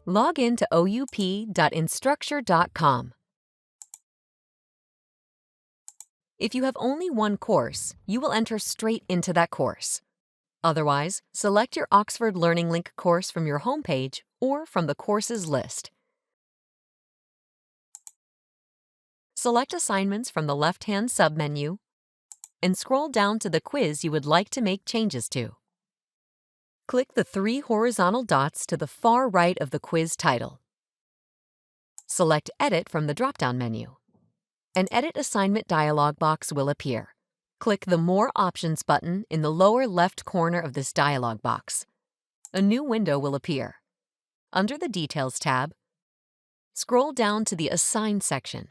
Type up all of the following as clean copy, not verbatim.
Log in to oup.instructure.com. If you have only one course, you will enter straight into that course. Otherwise, select your Oxford Learning Link course from your homepage or from the courses list. Select Assignments from the left-hand submenu and scroll down to the quiz you would like to make changes to. Click the 3 horizontal dots to the far right of the quiz title. Select Edit from the drop-down menu. An Edit Assignment dialog box will appear. Click the More Options button in the lower left corner of this dialog box. A new window will appear. Under the Details tab, scroll down to the Assign section.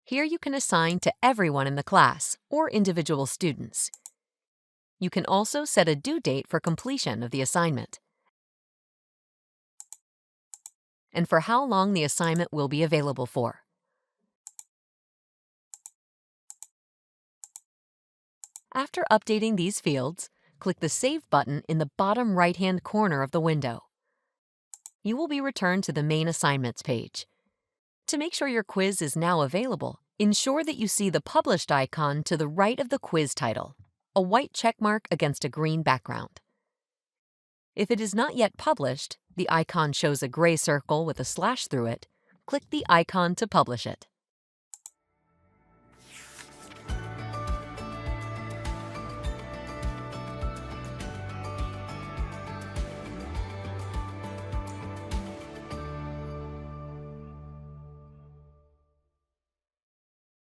Here you can assign to everyone in the class or individual students. You can also set a due date for completion of the assignment and for how long the assignment will be available for. After updating these fields, click the Save button in the bottom right-hand corner of the window. You will be returned to the main assignments page. To make sure your quiz is now available, ensure that you see the Published icon to the right of the quiz title, a white check mark against a green background. If it is not yet published, the icon shows a gray circle with a slash through it. Click the icon to publish it.